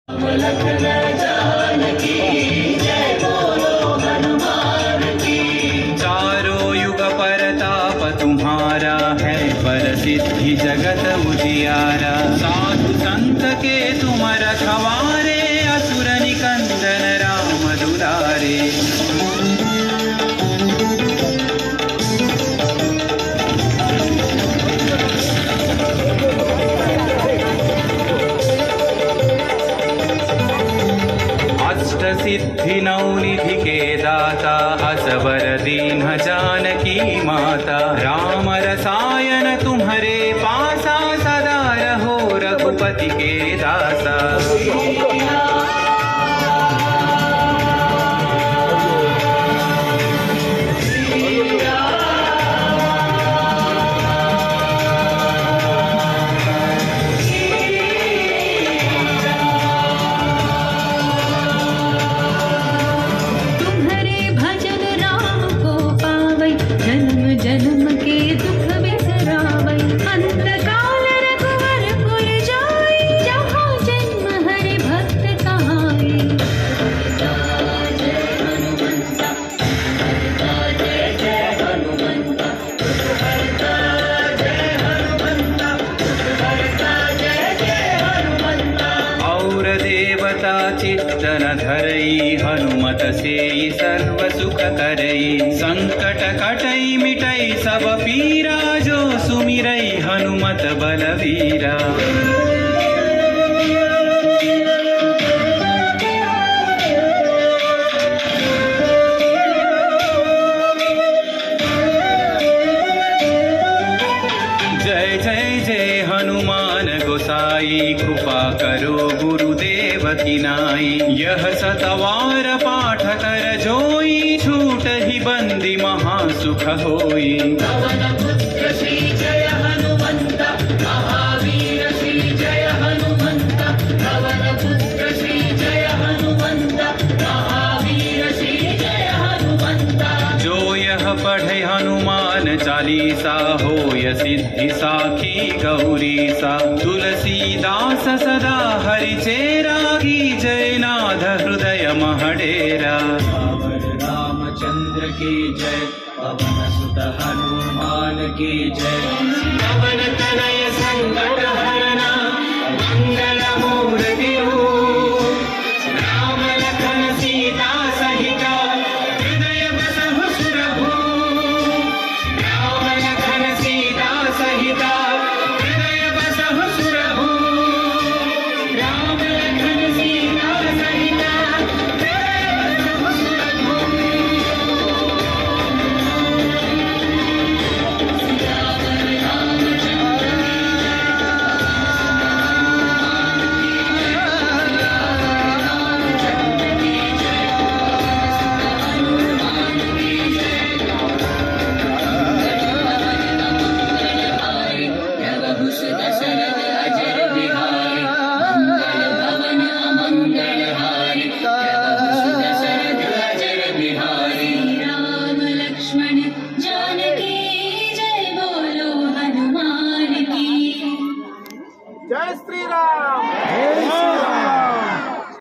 चारों युग परताप तुम्हारा है, पर सिद्धि जगत उजियारा। साधु संत के तुम रखवारे, असुर निकंदन राम दुलारे। सिद्धि नवनिधि के दाता, असवर दीन जानकी माता। राम रसायन तुम्हारे पासा, सदा रहो रघुपति के दासा। जन्म के दुख बिसरावै, अंत काल रघुवर पुर जाई। जहाँ जन्म हरि भक्त कहाई। और देवता चित्तन धरई, हनुमत से सर्व सुख करई। संकट कटई मिटई सब पीरा, जो सुमिरई हनुमत बलवीरा। जय जय जय हनुमान गोसाई, कृपा करो गुरुदेव की नाई। यह सतवार पाठ कर जोई, छूट ही बंदी महासुख होई। पवन पुत्र श्री जय हनुमंत, महावीर श्री जय हनुमंत। पवन पुत्र श्री जय हनुमंत, महावीर श्री जय हनुमंत। जो यह पढ़े हनुमान चालीसा, होय सिद्धि साखी गौरीसा। तुलसीदास सदा हरिचेरा, की जय नाथ हृदय महडेरा। रामचंद्र की जय, पवन सुत हनुमान की जय। पवन तनय